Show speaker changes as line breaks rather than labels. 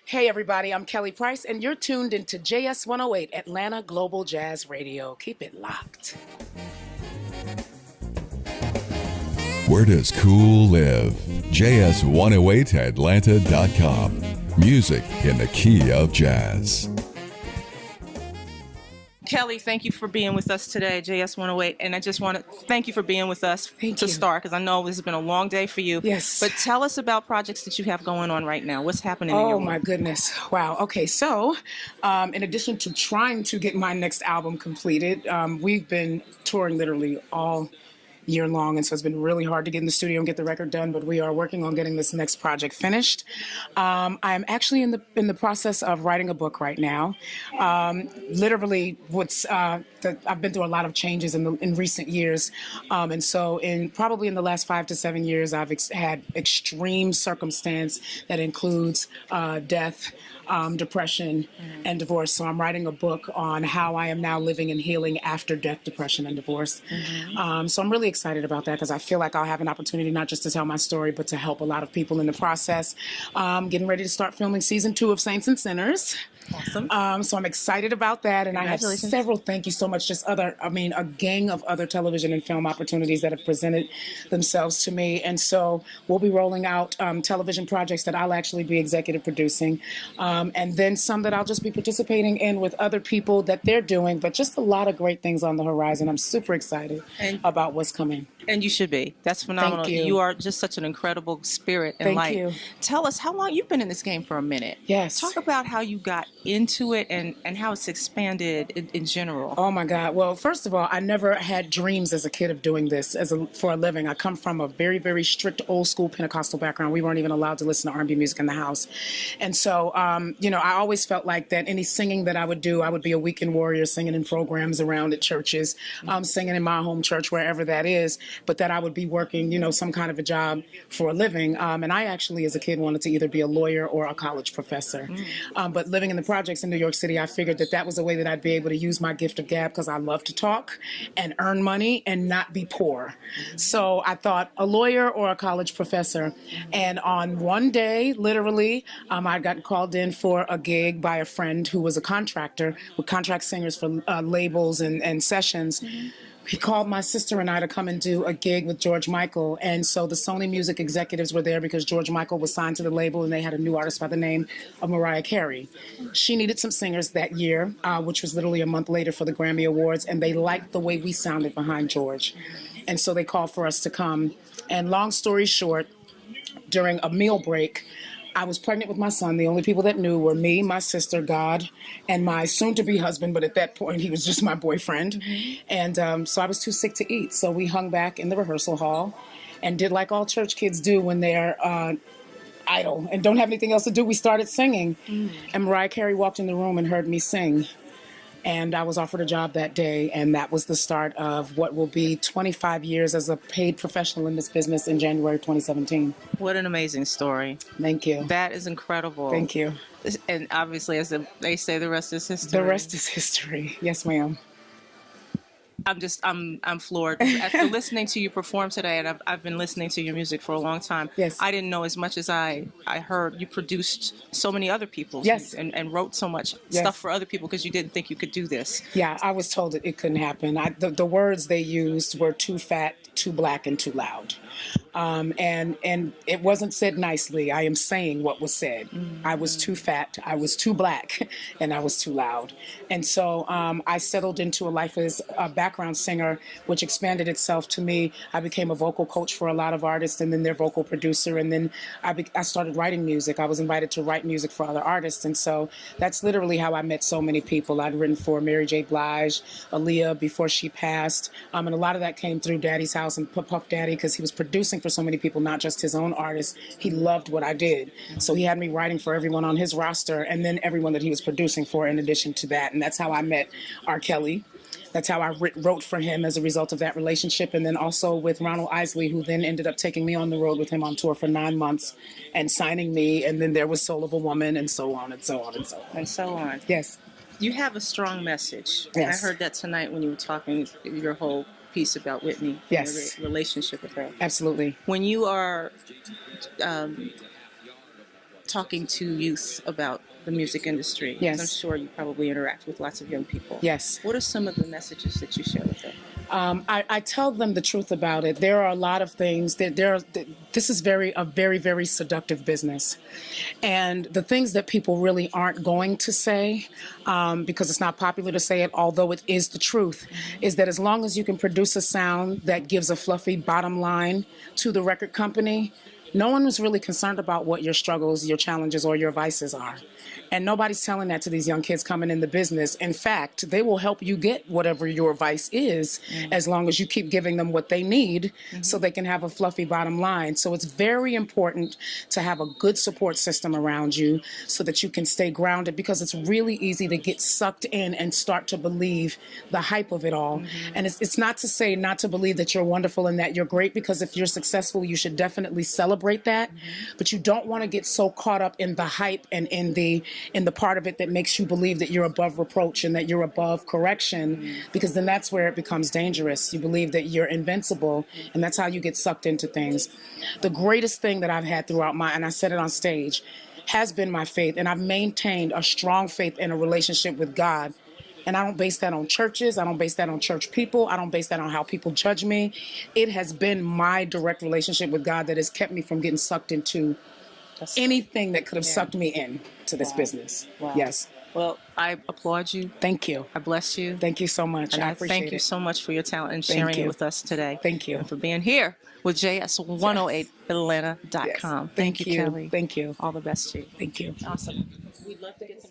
Hey, everybody, I'm Kelly Price, and you're tuned into JS 108 Atlanta Global Jazz Radio. Keep it locked.
Where does cool live? JS108Atlanta.com. Music in the key of jazz.
Kelly, thank you for being with us today, JS 108. And I just want to thank you for being with us to start, because I know this has been a long day for you.
Yes.
But tell us about projects that you have going on right now. What's happening in your
Oh,
world?
my goodness. Wow. Okay, so in addition to trying to get my next album completed, we've been touring literally all year long, and so it's been really hard to get in the studio and get the record done, but we are working on getting this next project finished. I'm actually in the process of writing a book right now. Literally, I've been through a lot of changes in recent years, and so probably in the last 5 to 7 years, I've had extreme circumstance that includes death, depression, and divorce. So I'm writing a book on how I am now living and healing after death, depression, and divorce. So I'm really excited about that because I feel like I'll have an opportunity not just to tell my story, but to help a lot of people in the process. Getting ready to start filming season 2 of Saints and Sinners.
Awesome.
So I'm excited about that, and I have several. Thank you so much. A gang of other television and film opportunities that have presented themselves to me, and so we'll be rolling out television projects that I'll actually be executive producing, and then some that I'll just be participating in with other people that they're doing. But just a lot of great things on the horizon. I'm super excited about what's coming.
And you should be. That's phenomenal.
Thank you.
You are just such an incredible spirit and light.
Thank you.
Tell us how long you've been in this game for a minute.
Yes.
Talk about how you got into it and how it's expanded in general.
Oh my God. Well, first of all, I never had dreams as a kid of doing this for a living. I come from a very, very strict old school Pentecostal background. We weren't even allowed to listen to R&B music in the house. And so, I always felt like that any singing that I would do, I would be a weekend warrior singing in programs around at churches, singing in my home church, wherever that is, but that I would be working, some kind of a job for a living. And I actually, as a kid, wanted to either be a lawyer or a college professor. But living in the projects in New York City, I figured that was a way that I'd be able to use my gift of gab because I love to talk and earn money and not be poor. So I thought a lawyer or a college professor. And on one day, literally, I got called in for a gig by a friend who was a contractor with contract singers for labels and sessions. He called my sister and I to come and do a gig with George Michael. And so the Sony Music executives were there because George Michael was signed to the label and they had a new artist by the name of Mariah Carey. She needed some singers that year, which was literally a month later for the Grammy Awards. And they liked the way we sounded behind George. And so they called for us to come. And long story short, during a meal break, I was pregnant with my son. The only people that knew were me, my sister, God, and my soon-to-be husband. But at that point, he was just my boyfriend. And so I was too sick to eat. So we hung back in the rehearsal hall and did like all church kids do when they're idle and don't have anything else to do. We started singing. And Mariah Carey walked in the room and heard me sing. And I was offered a job that day, and that was the start of what will be 25 years as a paid professional in this business in January 2017.
What an amazing story.
Thank you.
That is incredible.
Thank you.
And obviously, as they say, the rest is history.
The rest is history. Yes, ma'am.
I'm floored. After listening to you perform today, and I've been listening to your music for a long time.
Yes.
I didn't know as much as I heard. You produced so many other people's.
Yes.
And wrote so much stuff for other people because you didn't think you could do this.
Yeah, I was told that it couldn't happen. The words they used were too fat, too black, and too loud. And it wasn't said nicely. I am saying what was said. I was too fat, I was too black, and I was too loud. And so I settled into a life as a background singer, which expanded itself to me. I became a vocal coach for a lot of artists and then their vocal producer. And then I started writing music. I was invited to write music for other artists. And so that's literally how I met so many people. I'd written for Mary J. Blige, Aaliyah before she passed. And a lot of that came through Daddy's House and Puff Daddy because he was producing for so many people, not just his own artists. He loved what I did. So he had me writing for everyone on his roster and then everyone that he was producing for in addition to that. And that's how I met R. Kelly. That's how I wrote for him as a result of that relationship. And then also with Ronald Isley, who then ended up taking me on the road with him on tour for 9 months and signing me. And then there was Soul of a Woman and so on and so on and so on.
And so on.
Yes.
You have a strong message.
Yes.
I heard that tonight when you were talking your whole piece about Whitney.
Yes.
And your relationship with her.
Absolutely.
When you are talking to youth about the music industry? 'Cause
Yes.
I'm sure you probably interact with lots of young people.
Yes.
What are some of the messages that you share with them?
I tell them the truth about it. There are a lot of things this is a very, very seductive business. And the things that people really aren't going to say, because it's not popular to say it, although it is the truth, is that as long as you can produce a sound that gives a fluffy bottom line to the record company, no one was really concerned about what your struggles, your challenges, or your vices are. And nobody's telling that to these young kids coming in the business. In fact, they will help you get whatever your vice is as long as you keep giving them what they need so they can have a fluffy bottom line. So it's very important to have a good support system around you so that you can stay grounded, because it's really easy to get sucked in and start to believe the hype of it all. And it's not to say not to believe that you're wonderful and that you're great, because if you're successful, you should definitely celebrate that. But you don't want to get so caught up in the hype and in the part of it that makes you believe that you're above reproach and that you're above correction, because then that's where it becomes dangerous. You believe that you're invincible, and that's how you get sucked into things. The greatest thing that I've had throughout and I said it on stage, has been my faith, and I've maintained a strong faith in a relationship with God. And I don't base that on churches. I don't base that on church people. I don't base that on how people judge me. It has been my direct relationship with God that has kept me from getting sucked into anything that could have sucked me in to this business.
Wow.
Yes.
Well, I applaud you.
Thank you.
I bless you.
Thank you so much.
And
I
I
appreciate
thank you
it.
so much for your talent and
Thank
sharing it
you.
with us today.
Thank you.
And for being here with JS108Atlanta.com.
Yes.
Thank you, Kelly.
Thank you.
All the best to you.
Thank you.
Awesome. We'd love to get some